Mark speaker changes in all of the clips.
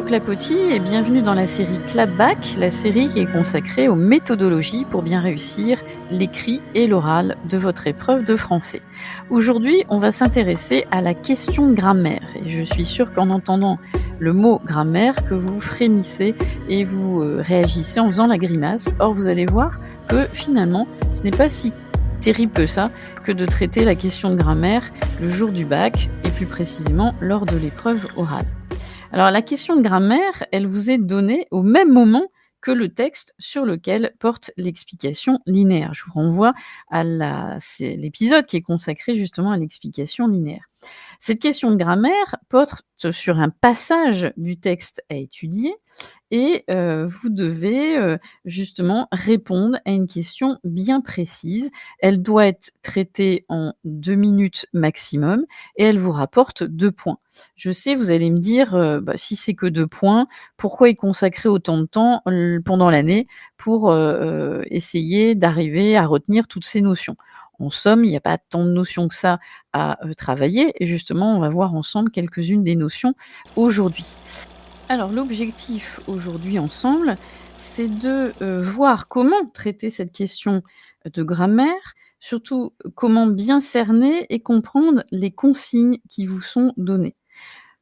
Speaker 1: Clapotis et bienvenue dans la série Clapback, la série qui est consacrée aux méthodologies pour bien réussir l'écrit et l'oral de votre épreuve de français. Aujourd'hui, on va s'intéresser à la question de grammaire et je suis sûre qu'en entendant le mot grammaire, que vous frémissez et vous réagissez en faisant la grimace. Or, vous allez voir que finalement, ce n'est pas si terrible que ça que de traiter la question de grammaire le jour du bac et plus précisément lors de l'épreuve orale. Alors la question de grammaire, elle vous est donnée au même moment que le texte sur lequel porte l'explication linéaire. Je vous renvoie c'est l'épisode qui est consacré justement à l'explication linéaire. Cette question de grammaire porte sur un passage du texte à étudier et vous devez justement répondre à une question bien précise. Elle doit être traitée en 2 minutes maximum et elle vous rapporte 2 points. Je sais, vous allez me dire, si c'est que 2 points, pourquoi y consacrer autant de temps pendant l'année pour essayer d'arriver à retenir toutes ces notions? En somme, il n'y a pas tant de notions que ça à travailler et justement, on va voir ensemble quelques-unes des notions aujourd'hui. Alors l'objectif aujourd'hui ensemble, c'est de voir comment traiter cette question de grammaire, surtout comment bien cerner et comprendre les consignes qui vous sont données.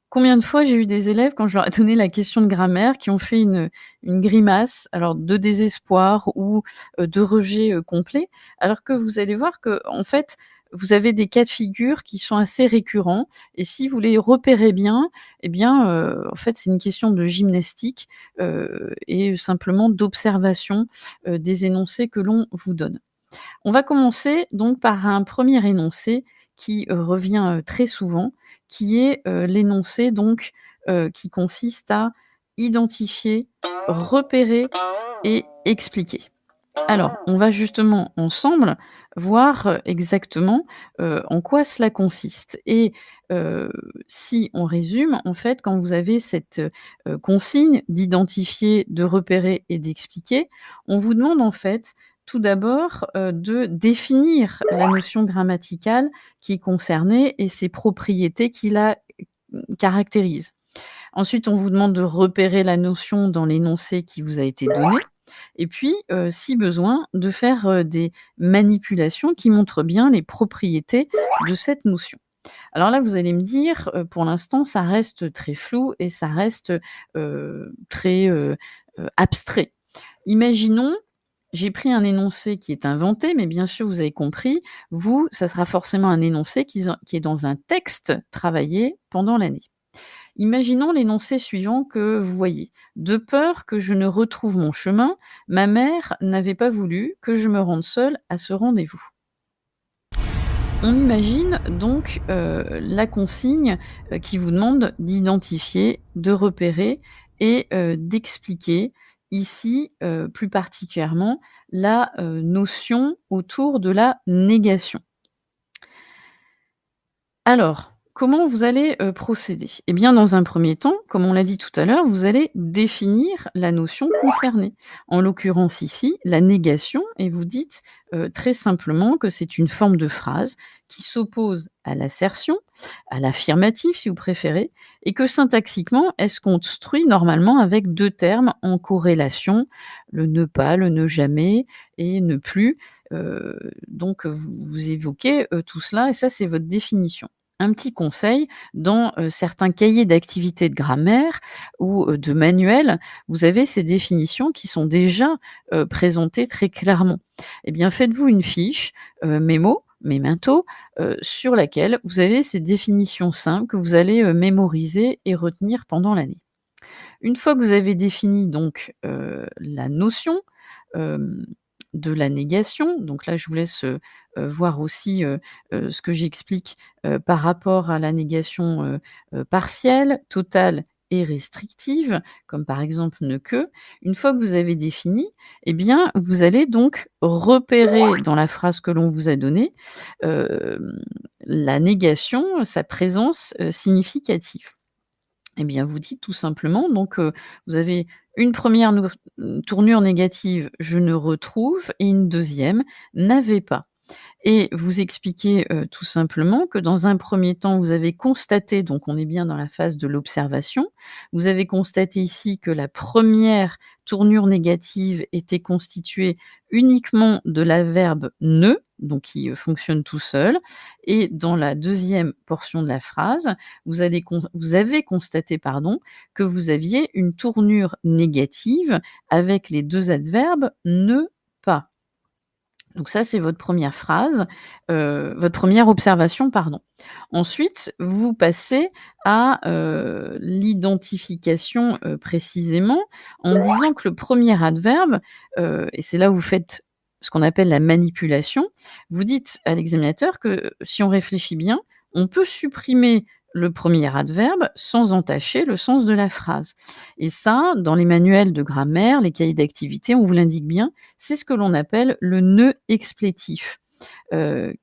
Speaker 1: Combien de fois j'ai eu des élèves quand je leur ai donné la question de grammaire qui ont fait une grimace, alors de désespoir ou de rejet complet, alors que vous allez voir que en fait, vous avez des cas de figure qui sont assez récurrents et si vous les repérez bien, eh bien, en fait, c'est une question de gymnastique et simplement d'observation des énoncés que l'on vous donne. On va commencer donc par un premier énoncé qui revient très souvent, qui est l'énoncé donc qui consiste à identifier, repérer et expliquer. Alors, on va justement ensemble voir exactement en quoi cela consiste. Et si on résume, en fait, quand vous avez cette consigne d'identifier, de repérer et d'expliquer, on vous demande en fait tout d'abord de définir la notion grammaticale qui est concernée et ses propriétés qui la caractérisent. Ensuite, on vous demande de repérer la notion dans l'énoncé qui vous a été donné et puis, si besoin, de faire, des manipulations qui montrent bien les propriétés de cette notion. Alors là, vous allez me dire, pour l'instant, ça reste très flou et ça reste, très, abstrait. Imaginons, j'ai pris un énoncé qui est inventé, mais bien sûr, vous avez compris, vous, ça sera forcément un énoncé qui est dans un texte travaillé pendant l'année. Imaginons l'énoncé suivant que vous voyez. De peur que je ne retrouve mon chemin, ma mère n'avait pas voulu que je me rende seule à ce rendez-vous. On imagine donc la consigne qui vous demande d'identifier, de repérer et d'expliquer ici plus particulièrement la notion autour de la négation. Alors, comment vous allez, procéder? Eh bien, dans un premier temps, comme on l'a dit tout à l'heure, vous allez définir la notion concernée. En l'occurrence ici, la négation et vous dites, très simplement que c'est une forme de phrase qui s'oppose à l'assertion, à l'affirmatif si vous préférez et que syntaxiquement, elle se construit normalement avec 2 termes en corrélation, le ne pas, le ne jamais et ne plus. Donc vous évoquez, tout cela et ça c'est votre définition. Un petit conseil, dans, certains cahiers d'activités de grammaire ou, de manuels, vous avez ces définitions qui sont déjà, présentées très clairement. Eh bien, faites-vous une fiche, mémo, memento, sur laquelle vous avez ces définitions simples que vous allez, mémoriser et retenir pendant l'année. Une fois que vous avez défini donc, la notion, hem, de la négation, donc là je vous laisse, voir aussi, ce que j'explique, par rapport à la négation, partielle, totale et restrictive, comme par exemple ne que. Une fois que vous avez défini, eh bien vous allez donc repérer dans la phrase que l'on vous a donnée, la négation, sa présence, significative. Eh bien, vous dites tout simplement donc, vous avez une première tournure négative: «Je ne retrouve» et une deuxième: «n'avais pas». et vous expliquez, tout simplement que dans un premier temps, vous avez constaté, donc on est bien dans la phase de l'observation, vous avez constaté ici que la première tournure négative était constituée uniquement de l'adverbe «ne», donc qui, fonctionne tout seul, et dans la deuxième portion de la phrase, vous avez constaté, pardon, que vous aviez une tournure négative avec les 2 adverbes «ne pas». Donc ça, c'est votre première phrase, votre première observation, pardon. Ensuite, vous passez à, l'identification, précisément en disant que le premier adverbe, et c'est là où vous faites ce qu'on appelle la manipulation, vous dites à l'examinateur que, si on réfléchit bien, on peut supprimer le premier adverbe sans entacher le sens de la phrase. Et ça, dans les manuels de grammaire, les cahiers d'activité, on vous l'indique bien, c'est ce que l'on appelle le nœud explétif,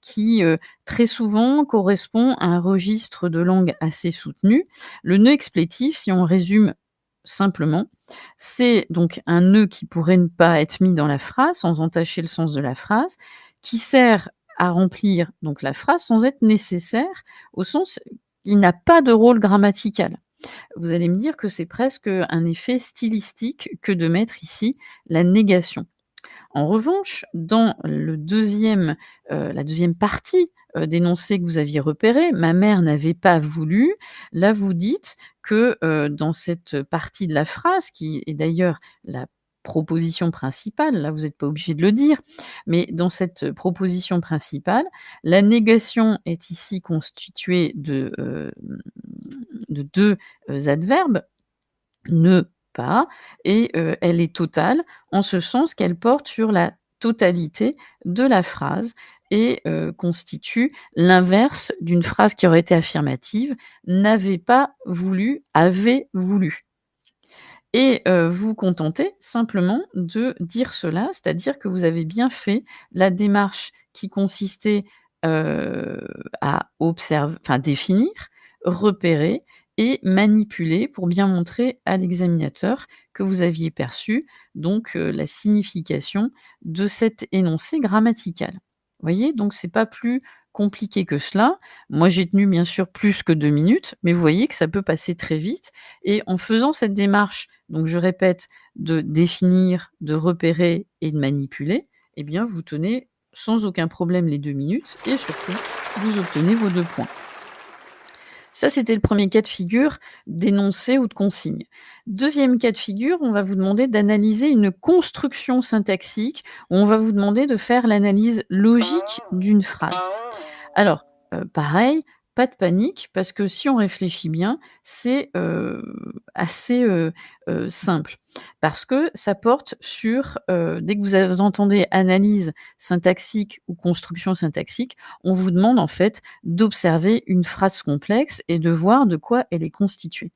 Speaker 1: qui, très souvent correspond à un registre de langue assez soutenu. Le nœud explétif, si on résume simplement, c'est donc un nœud qui pourrait ne pas être mis dans la phrase sans entacher le sens de la phrase, qui sert à remplir donc la phrase sans être nécessaire, au sens il n'a pas de rôle grammatical. Vous allez me dire que c'est presque un effet stylistique que de mettre ici la négation. En revanche, dans la deuxième partie, d'énoncé que vous aviez repéré, «Ma mère n'avait pas voulu», là vous dites que, dans cette partie de la phrase qui est d'ailleurs la proposition principale, là vous n'êtes pas obligé de le dire, mais dans cette proposition principale, la négation est ici constituée de 2 adverbes, «ne pas» et elle est totale, en ce sens qu'elle porte sur la totalité de la phrase et constitue l'inverse d'une phrase qui aurait été affirmative: «N'avait pas voulu», «avait voulu» et vous contentez simplement de dire cela, c'est-à-dire que vous avez bien fait la démarche qui consistait, à définir, repérer et manipuler pour bien montrer à l'examinateur que vous aviez perçu donc la signification de cet énoncé grammatical. Voyez? Donc c'est pas plus compliqué que cela. Moi, j'ai tenu bien sûr plus que 2 minutes, mais vous voyez que ça peut passer très vite et en faisant cette démarche, donc je répète, de définir, de repérer et de manipuler, eh bien vous tenez sans aucun problème les 2 minutes et surtout, vous obtenez vos 2 points. Ça, c'était le premier cas de figure d'énoncé ou de consigne. Deuxième cas de figure, on va vous demander d'analyser une construction syntaxique, où on va vous demander de faire l'analyse logique d'une phrase. Alors, pareil, pas de panique parce que si on réfléchit bien, c'est, assez, simple. Parce que ça porte sur, dès que vous entendez analyse syntaxique ou construction syntaxique, on vous demande en fait d'observer une phrase complexe et de voir de quoi elle est constituée.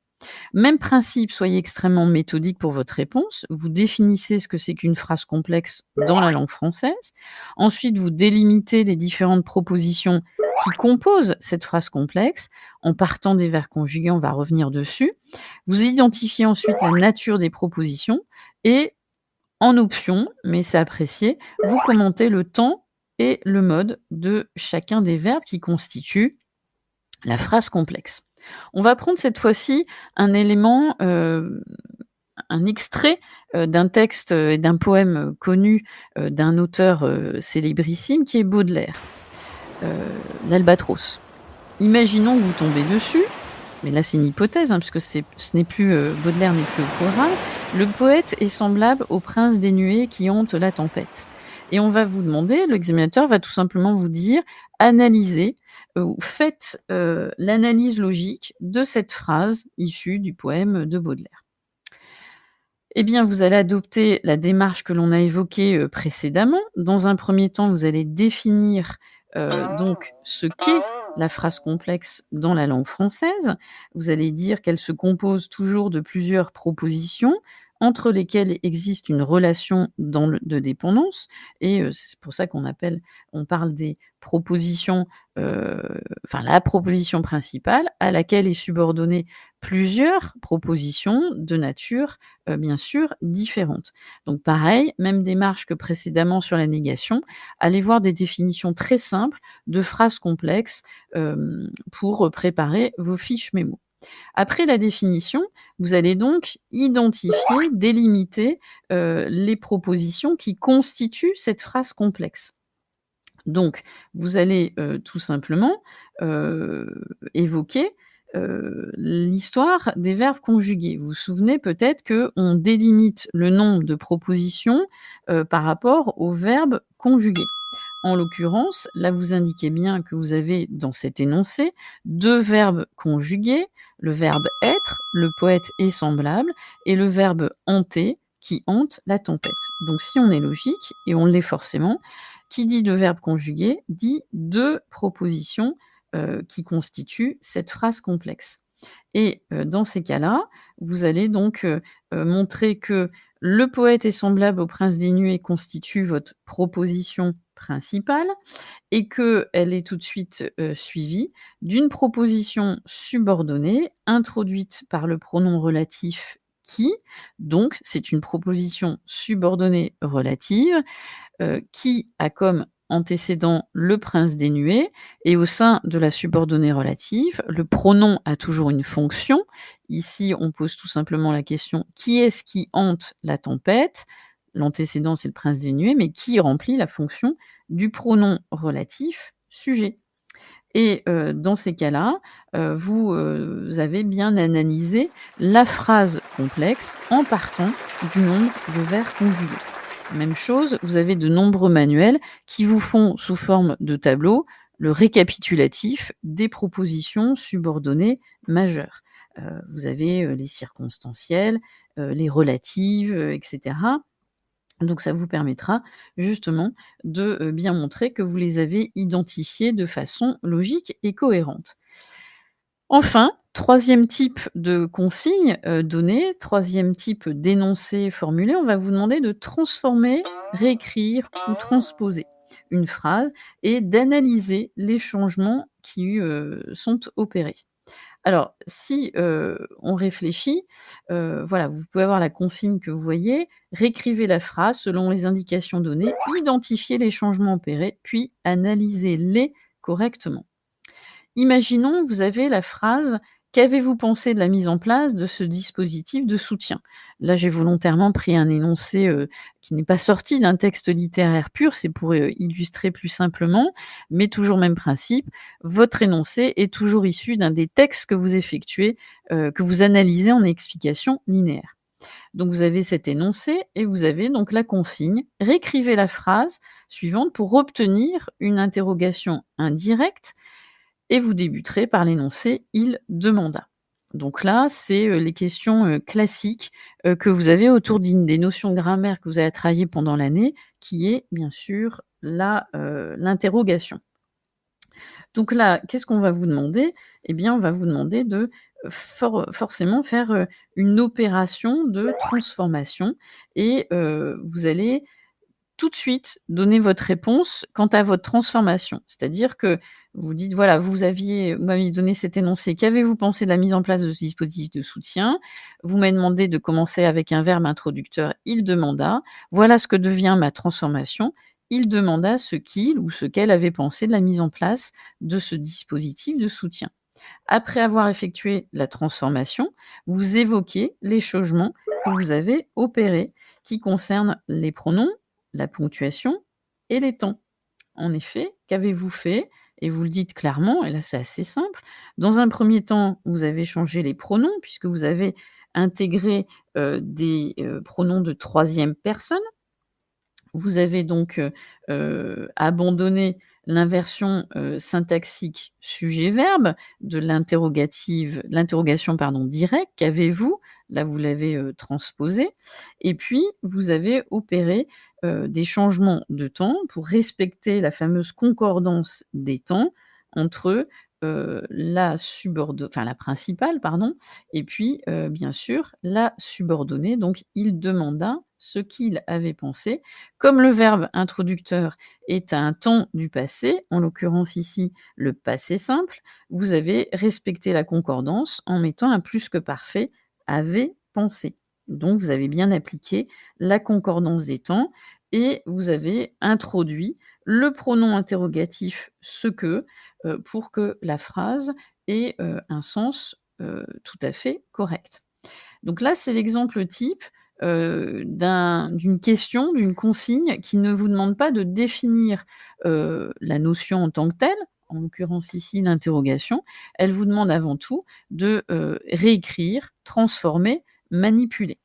Speaker 1: Même principe, soyez extrêmement méthodique pour votre réponse. Vous définissez ce que c'est qu'une phrase complexe dans la langue française. Ensuite, vous délimitez les différentes propositions qui composent cette phrase complexe en partant des verbes conjugués, on va revenir dessus. Vous identifiez ensuite la nature des propositions et en option, mais c'est apprécié, vous commentez le temps et le mode de chacun des verbes qui constituent la phrase complexe. On va prendre cette fois-ci un élément, un extrait, d'un texte, et d'un poème, connu, d'un auteur, célébrissime qui est Baudelaire, heu, l'Albatros. Imaginons que vous tombez dessus, mais là c'est une hypothèse, hein, puisque ce n'est plus, Baudelaire n'est plus au programme. Le poète est semblable au prince des nuées qui hante la tempête et on va vous demander, l'examinateur va tout simplement vous dire: «Analysez, ou faites, l'analyse logique de cette phrase issue du poème de Baudelaire». Eh bien, vous allez adopter la démarche que l'on a évoquée, précédemment. Dans un premier temps, vous allez définir, donc ce qu'est la phrase complexe dans la langue française. Vous allez dire qu'elle se compose toujours de plusieurs propositions, entre lesquels existe une relation de dépendance et c'est pour ça on parle des propositions, heu, enfin la proposition principale à laquelle est subordonnée plusieurs propositions de nature, bien sûr différentes. Donc pareil, même démarche que précédemment sur la négation, allez voir des définitions très simples de phrases complexes, pour préparer vos fiches mémo. Après la définition, vous allez donc identifier, délimiter, les propositions qui constituent cette phrase complexe. Donc vous allez, tout simplement, heu, évoquer, l'histoire des verbes conjugués. Vous vous souvenez peut-être qu'on délimite le nombre de propositions, par rapport aux verbes conjugués. En l'occurrence, là, vous indiquez bien que vous avez dans cet énoncé 2 verbes conjugués, le verbe être, le poète est semblable, et le verbe hanter, qui hante la tempête. Donc si on est logique, et on l'est forcément, qui dit 2 verbes conjugués dit 2 propositions, qui constituent cette phrase complexe. Et dans ces cas-là, vous allez donc, montrer que le poète est semblable au prince des nuées constitue votre proposition principale et qu'elle est tout de suite, suivie d'une proposition subordonnée introduite par le pronom relatif qui. Donc c'est une proposition subordonnée relative qui a comme antécédent le prince des nuées et au sein de la subordonnée relative, le pronom a toujours une fonction. Ici, on pose tout simplement la question: «Qui est-ce qui hante la tempête?» L'antécédent, c'est le prince des nuées, mais qui remplit la fonction du pronom relatif sujet. Et dans ces cas-là, vous avez bien analysé la phrase complexe en partant du nombre de vers conjugués. Même chose, vous avez de nombreux manuels qui vous font, sous forme de tableau, le récapitulatif des propositions subordonnées majeures. Vous avez, les circonstancielles, les relatives, et cetera. Donc ça vous permettra justement de, bien montrer que vous les avez identifiées de façon logique et cohérente. Enfin, troisième type de consigne, donnée, 3e type d'énoncé formulé, on va vous demander de transformer, réécrire ou transposer une phrase et d'analyser les changements qui, sont opérés. Alors si, on réfléchit, voilà, vous pouvez avoir la consigne que vous voyez, réécrivez la phrase selon les indications données, identifiez les changements opérés, puis analysez-les correctement. Imaginons, vous avez la phrase: «Qu'avez-vous pensé de la mise en place de ce dispositif de soutien?» Là, j'ai volontairement pris un énoncé, qui n'est pas sorti d'un texte littéraire pur, c'est pour, illustrer plus simplement, mais toujours même principe. Votre énoncé est toujours issu d'un des textes que vous effectuez, que vous analysez en explication linéaire. Donc vous avez cet énoncé et vous avez donc la consigne: réécrivez la phrase suivante pour obtenir une interrogation indirecte et vous débuterez par l'énoncé: «Il demanda». Donc là, c'est, les questions, classiques, que vous avez autour d'une des notions de grammaire que vous avez travaillées pendant l'année, qui est bien sûr l'interrogation. Donc là, qu'est-ce qu'on va vous demander? Eh bien, on va vous demander de forcément faire, une opération de transformation et vous allez tout de suite donner votre réponse quant à votre transformation. C'est-à-dire que vous dites: «Voilà, vous m'aviez donné cet énoncé. Qu'avez-vous pensé de la mise en place de ce dispositif de soutien? Vous m'avez demandé de commencer avec un verbe introducteur, il demanda. Voilà ce que devient ma transformation. Il demanda ce qu'il ou ce qu'elle avait pensé de la mise en place de ce dispositif de soutien». Après avoir effectué la transformation, vous évoquez les changements que vous avez opérés, qui concernent les pronoms, la ponctuation et les temps. En effet, qu'avez-vous fait? Et vous le dites clairement, et là c'est assez simple. Dans un premier temps, vous avez changé les pronoms puisque vous avez intégré, des, pronoms de troisième personne. Vous avez donc, abandonné l'inversion, syntaxique sujet-verbe de l'interrogation pardon directe. «Qu'avez-vous?» Là, vous l'avez, transposé et puis vous avez opéré, des changements de temps pour respecter la fameuse concordance des temps entre, la principale, pardon, et puis, bien sûr, la subordonnée. Donc il demanda ce qu'il avait pensé. Comme le verbe introducteur est un temps du passé, en l'occurrence ici le passé simple, vous avez respecté la concordance en mettant un plus que parfait «avait pensé». Donc vous avez bien appliqué la concordance des temps et vous avez introduit le pronom interrogatif «ce que», pour que la phrase ait, un sens, tout à fait correct. Donc là, c'est l'exemple type, d'une question, d'une consigne qui ne vous demande pas de définir, la notion en tant que telle, en l'occurrence ici l'interrogation. Elle vous demande avant tout de, réécrire, transformer, manipuler.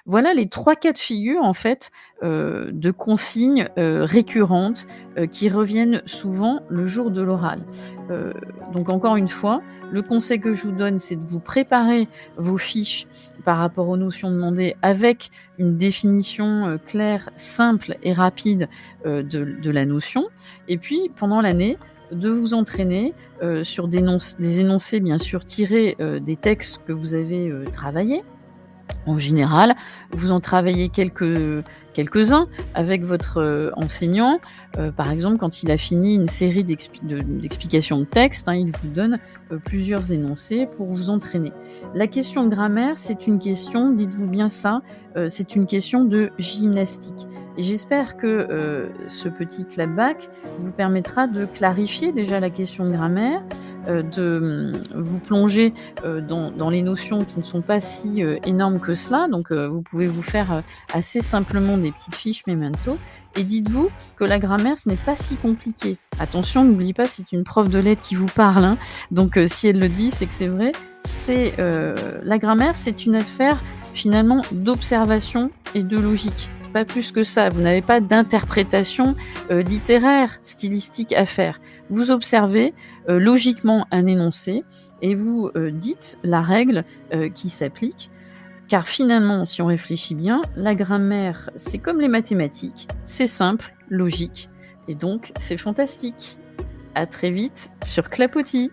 Speaker 1: Voilà les 3 cas de figure en fait, de consignes, récurrentes, qui reviennent souvent le jour de l'oral. Heu, donc encore une fois, le conseil que je vous donne, c'est de vous préparer vos fiches par rapport aux notions demandées avec une définition, claire, simple et rapide, de la notion et puis pendant l'année, de vous entraîner, sur des énoncés bien sûr tirés, des textes que vous avez, travaillés. En général, vous en travaillez quelques-uns avec votre, enseignant. Par exemple, quand il a fini une série d'explications de texte, hein, il vous donne, plusieurs énoncés pour vous entraîner. La question de grammaire, c'est une question, dites-vous bien ça, c'est une question de gymnastique et j'espère que, ce petit clapback vous permettra de clarifier déjà la question de grammaire, vous plonger, dans les notions qui ne sont pas si, énormes que cela. Donc, vous pouvez vous faire, assez simplement des petites fiches Memento et dites-vous que la grammaire, ce n'est pas si compliqué. Attention, n'oubliez pas, c'est une prof de lettres qui vous parle, hein, donc si elle le dit, c'est que c'est vrai. La grammaire, c'est une affaire finalement d'observation et de logique. Pas plus que ça. Vous n'avez pas d'interprétation, littéraire, stylistique à faire. Vous observez, logiquement un énoncé et vous, dites la règle, qui s'applique. Car finalement, si on réfléchit bien, la grammaire, c'est comme les mathématiques, c'est simple, logique et donc c'est fantastique. À très vite sur Clapotis.